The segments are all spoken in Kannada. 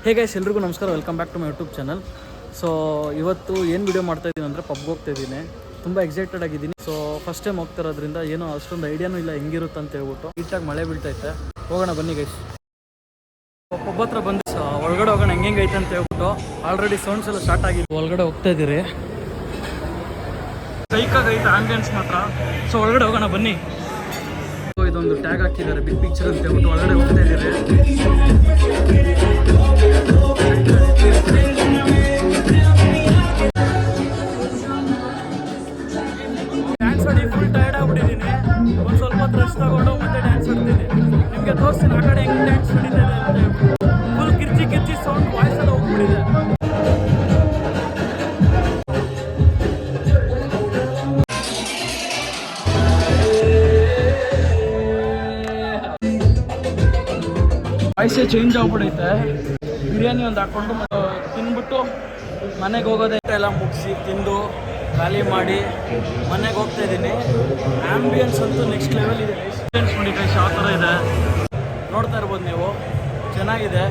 ಹೇ ಗೈಸ್, ಎಲ್ರಿಗೂ ನಮಸ್ಕಾರ. Welcome back to my YouTube channel. So ಇವತ್ತು ಏನು ವಿಡಿಯೋ ಮಾಡ್ತಾಯಿದ್ದೀನಿ ಅಂದರೆ ಪಬ್ಗೆ ಹೋಗ್ತಾಯಿದ್ದೀನಿ. ತುಂಬ ಎಕ್ಸೈಟೆಡ್ ಆಗಿದ್ದೀನಿ. ಸೊ ಫಸ್ಟ್ ಟೈಮ್ ಹೋಗ್ತಿರೋದ್ರಿಂದ ಏನೋ ಅಷ್ಟೊಂದು ಐಡಿಯಾನೂ ಇಲ್ಲ ಹೆಂಗಿರುತ್ತೆ ಅಂತ ಹೇಳ್ಬಿಟ್ಟು. ನೀಟಾಗಿ ಮಳೆ ಬೀಳ್ತೈತೆ. ಹೋಗೋಣ ಬನ್ನಿ ಗೈಸ್. ಪಬ್ ಹತ್ರ ಬಂದು ಒಳಗಡೆ ಹೋಗೋಣ ಹೆಂಗೈತೆ ಅಂತ ಹೇಳ್ಬಿಟ್ಟು. ಆಲ್ರೆಡಿ ಸೌಂಡ್ಸ್ ಎಲ್ಲ ಸ್ಟಾರ್ಟ್ ಆಗಿದೆ. ಒಳಗಡೆ ಹೋಗ್ತಾ ಇದ್ದೀರಿ, ಕೈಕಾಗೈತೆ ಆಂಬಿಯನ್ಸ್ ಮಾತ್ರ. ಸೊ ಒಳಗಡೆ ಹೋಗೋಣ ಬನ್ನಿ. ಇದೊಂದು ಟ್ಯಾಗ್ ಹಾಕಿದ್ದಾರೆ ಬಿಗ್ ಪಿಕ್ಚರ್ ಅಂತ ಹೇಳ್ಬಿಟ್ಟು. ಒಳಗಡೆ ಹೋಗ್ತಾ ಇದ್ದೀರಿ. ಡ್ಯಾನ್ಸ್ ಆಡಿ ಫುಲ್ ಟೈರ್ಡ್ ಆಗ್ಬಿಟ್ಟಿದ್ದೀನಿ. ಒಂದು ಸ್ವಲ್ಪ ರೆಸ್ಟ್ ತಗೊಂಡು ಮತ್ತೆ ಡ್ಯಾನ್ಸ್ ಆಡ್ತೀನಿ. ನಿಮಗೆ ತೋರಿಸ್ತೀನಿ ಆ ಕಡೆ ಹೆಂಗೆ ಡ್ಯಾನ್ಸ್ ನಡೀತಾ ಇದೆ ಅಂತ ಹೇಳ್ಬಿಟ್ಟು. ಫುಲ್ ಕಿರ್ಚಿ ಕಿರ್ಚಿ ಸೌಂಡ್ ವಾಯ್ಸ್ ಎಲ್ಲ ಹೋಗ್ಬಿಟ್ಟಿದೆ. ವಾಯ್ಸೇ ಚೇಂಜ್ ಆಗ್ಬಿಡೈತೆ. ಬಿರಿಯಾನಿ ಒಂದು ಹಾಕ್ಕೊಂಡು ತಿಂದ್ಬಿಟ್ಟು ಮನೆಗೆ ಹೋಗೋದೈತೆ. ಎಲ್ಲ ಮುಗಿಸಿ ತಿಂದು ಖಾಲಿ ಮಾಡಿ ಮನೆಗೆ ಹೋಗ್ತಾ ಇದ್ದೀನಿ. ಆ್ಯಂಬಿಯನ್ಸ್ ಅಂತೂ ನೆಕ್ಸ್ಟ್ ಲೆವೆಲ್ ಇದೆ. ಆ್ಯಂಬಿಯನ್ಸ್ ನೋಡಿ ಗೈಸ್ ಯಾವ ಥರ ಇದೆ ನೋಡ್ತಾ ಇರ್ಬೋದು ನೀವು. ಚೆನ್ನಾಗಿದೆ,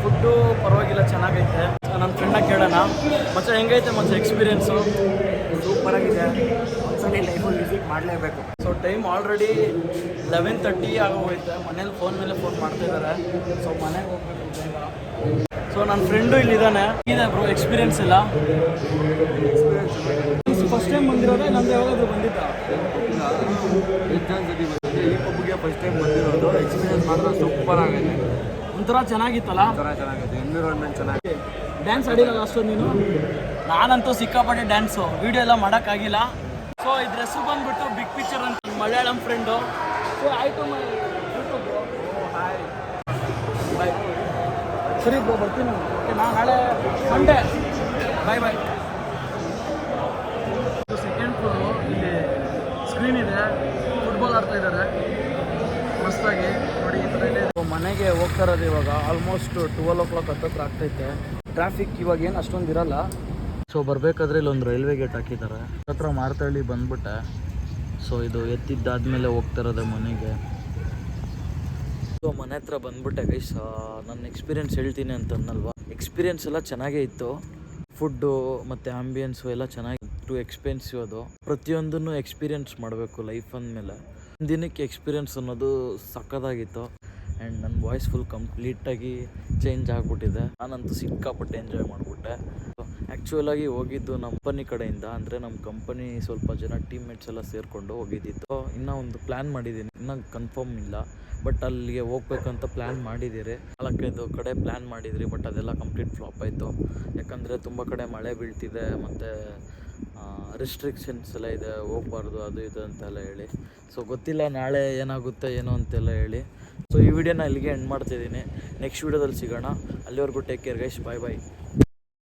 ಫುಡ್ಡು ಪರವಾಗಿಲ್ಲ, ಚೆನ್ನಾಗೈತೆ. ನನ್ನ ಫ್ರೆಂಡಾಗಿ ಕೇಳೋಣ, ಮಚ್ಚ ಹೆಂಗೈತೆ ಮಚ್ಚ ಎಕ್ಸ್ಪೀರಿಯೆನ್ಸು? ಸೂಪರಾಗಿದೆ, ಒಂದ್ಸಲ ಲೈಫಲ್ಲಿ ವಿಸಿಟ್ ಮಾಡಲೇಬೇಕು. So time already 11:30 ಆಗೋಗೈತೆ. ಮನೇಲಿ ಫೋನ್ ಮೇಲೆ ಫೋನ್ ಮಾಡ್ತಾಯಿದ್ದಾರೆ. ಸೊ ಮನೆಗೆ ಹೋಗ್ಬೇಕು ಬೇಗ. ಸೊ ನನ್ನ ಫ್ರೆಂಡು ಇಲ್ಲಿದ್ದಾನೆ. ಇದೆ ಬ್ರೋ ಎಕ್ಸ್ಪೀರಿಯೆನ್ಸ್ ಇಲ್ಲ. ಫಸ್ಟ್ ಟೈಮ್ ಬಂದಿರೋದು ನಂದು ಯಾವಾಗಾದ್ರೂ ಬಂದಿದ್ದ? ಸತಿ ಬಂದಿದ್ದೆ. ಈ ಪಬ್ಗೆ ಫಸ್ಟ್ ಟೈಮ್ ಬಂದಿರೋದು. ಎಕ್ಸ್ಪೀರಿಯೆನ್ಸ್ ಮಾತ್ರ ಸೂಪರ್ ಆಗೈತೆ. ಒಂಥರ ಚೆನ್ನಾಗಿತ್ತಲ್ಲ? ಚೆನ್ನಾಗೈತೆ. ಎನ್ವಿರಾನ್ಮೆಂಟ್ ಚೆನ್ನಾಗಿದೆ. ಡ್ಯಾನ್ಸ್ ಆಡಿಲ್ಲ ಅಷ್ಟೊಂದು ನೀನು? ನಾನಂತೂ ಸಿಕ್ಕಾಪಟ್ಟೆ ಡ್ಯಾನ್ಸು, ವೀಡಿಯೋ ಎಲ್ಲ ಮಾಡೋಕ್ಕಾಗಿಲ್ಲ. ಸೊ ಇದ್ರ ಹೆಸರು ಬಂದ್ಬಿಟ್ಟು ಬಿಗ್ ಪಿಕ್ಚರ್ ಅಂತ, ಮಲಯಾಳಂ ಫ್ರೆಂಡು. ಸೊ ಆಯಿತು ಮೈ ಯೂಟ್ಯೂಬ್. Hi bye. ಸರಿ ಬ್ರೋ, ಬರ್ತೀನಿ. ಓಕೆ, ನಾನು ನಾಳೆ ಸಂಡೇ. ಬಾಯ್ ಬಾಯ್. ಸೆಕೆಂಡ್ ಫ್ಲೋರು, ಇಲ್ಲಿ ಸ್ಕ್ರೀನ್ ಇದೆ, ಫುಟ್ಬಾಲ್ ಆಡ್ತಾ ಇದ್ದಾರೆ ಮಸ್ತಾಗಿ ನೋಡಿ. ಈ ಥರ ಇದೆ. ಮನೆಗೆ ಹೋಗ್ತಾ ಇರೋದು ಇವಾಗ ಆಲ್ಮೋಸ್ಟ್ 12 o'clock ಹತ್ತತ್ರ ಆಗ್ತೈತೆ. ಟ್ರಾಫಿಕ್ ಇವಾಗ ಏನು ಅಷ್ಟೊಂದು ಇರಲ್ಲ. ಸೊ ಬರಬೇಕಾದ್ರೆ ಇಲ್ಲೊಂದು ರೈಲ್ವೆ ಗೇಟ್ ಹಾಕಿದ್ದಾರೆ. ಹತ್ರ ಮಾರ್ತಳ್ಳಿ ಬಂದ್ಬಿಟ್ಟೆ. ಸೊ ಇದು ಎತ್ತಿದ್ದಾದ್ಮೇಲೆ ಹೋಗ್ತಾ ಇರೋದೆ ಮನೆಗೆ. ಸೊ ಮನೆ ಹತ್ರ ಬಂದ್ಬಿಟ್ಟೆ ಗೈಸ್. ನನ್ನ ಎಕ್ಸ್ಪೀರಿಯೆನ್ಸ್ ಹೇಳ್ತೀನಿ ಅಂತಂದಲ್ವಾ, ಎಕ್ಸ್ಪೀರಿಯೆನ್ಸ್ ಎಲ್ಲ ಚೆನ್ನಾಗೇ ಇತ್ತು. ಫುಡ್ಡು ಮತ್ತು ಆಂಬಿಯನ್ಸು ಎಲ್ಲ ಚೆನ್ನಾಗಿತ್ತು. ಎಕ್ಸ್ಪೆನ್ಸಿವ್ ಅದು. ಪ್ರತಿಯೊಂದನ್ನು ಎಕ್ಸ್ಪೀರಿಯೆನ್ಸ್ ಮಾಡಬೇಕು ಲೈಫ್ ಅಂದಮೇಲೆ. ದಿನಕ್ಕೆ ಎಕ್ಸ್ಪೀರಿಯೆನ್ಸ್ ಅನ್ನೋದು ಸಕ್ಕತ್ತಾಗಿತ್ತು. ಆ್ಯಂಡ್ ನನ್ನ ವಾಯ್ಸ್ ಫುಲ್ ಕಂಪ್ಲೀಟಾಗಿ ಚೇಂಜ್ ಆಗಿಬಿಟ್ಟಿದೆ. ನಾನಂತೂ ಸಿಕ್ಕಾಪಟ್ಟೆ ಎಂಜಾಯ್ ಮಾಡಿಬಿಟ್ಟೆ. ಆ್ಯಕ್ಚುಲಾಗಿ ಹೋಗಿದ್ದು ನಮ್ಮ ಕಂಪನಿ ಕಡೆಯಿಂದ, ಅಂದರೆ ನಮ್ಮ ಕಂಪನಿ ಸ್ವಲ್ಪ ಜನ ಟೀಮ್ಮೇಟ್ಸ್ ಎಲ್ಲ ಸೇರಿಕೊಂಡು ಹೋಗಿದ್ದಿತ್ತು. ಇನ್ನೂ ಒಂದು ಪ್ಲ್ಯಾನ್ ಮಾಡಿದ್ದೀನಿ, ಇನ್ನೂ ಕನ್ಫರ್ಮ್ ಇಲ್ಲ. ಬಟ್ ಅಲ್ಲಿಗೆ ಹೋಗ್ಬೇಕಂತ ಪ್ಲ್ಯಾನ್ ಮಾಡಿದ್ದೀರಿ. 4-5 ಕಡೆ ಪ್ಲ್ಯಾನ್ ಮಾಡಿದ್ರಿ, ಬಟ್ ಅದೆಲ್ಲ ಕಂಪ್ಲೀಟ್ ಫ್ಲಾಪ್ ಆಯಿತು. ಯಾಕಂದರೆ ತುಂಬ ಕಡೆ ಮಳೆ ಬೀಳ್ತಿದೆ ಮತ್ತು ರಿಸ್ಟ್ರಿಕ್ಷನ್ಸ್ ಎಲ್ಲ ಇದೆ, ಹೋಗ್ಬಾರ್ದು ಅದು ಇದು ಅಂತೆಲ್ಲ ಹೇಳಿ. ಸೊ ಗೊತ್ತಿಲ್ಲ ನಾಳೆ ಏನಾಗುತ್ತೆ ಏನೋ ಅಂತೆಲ್ಲ ಹೇಳಿ. ಸೊ ಈ ವಿಡಿಯೋನ ಇಲ್ಲಿಗೆ ಎಂಡ್ ಮಾಡ್ತಿದ್ದೀನಿ. ನೆಕ್ಸ್ಟ್ ವೀಡಿಯೋದಲ್ಲಿ ಸಿಗೋಣ. ಅಲ್ಲಿವರೆಗೂ ಟೇಕ್ ಕೇರ್ ಗೈಸ್. ಬಾಯ್ ಬಾಯ್.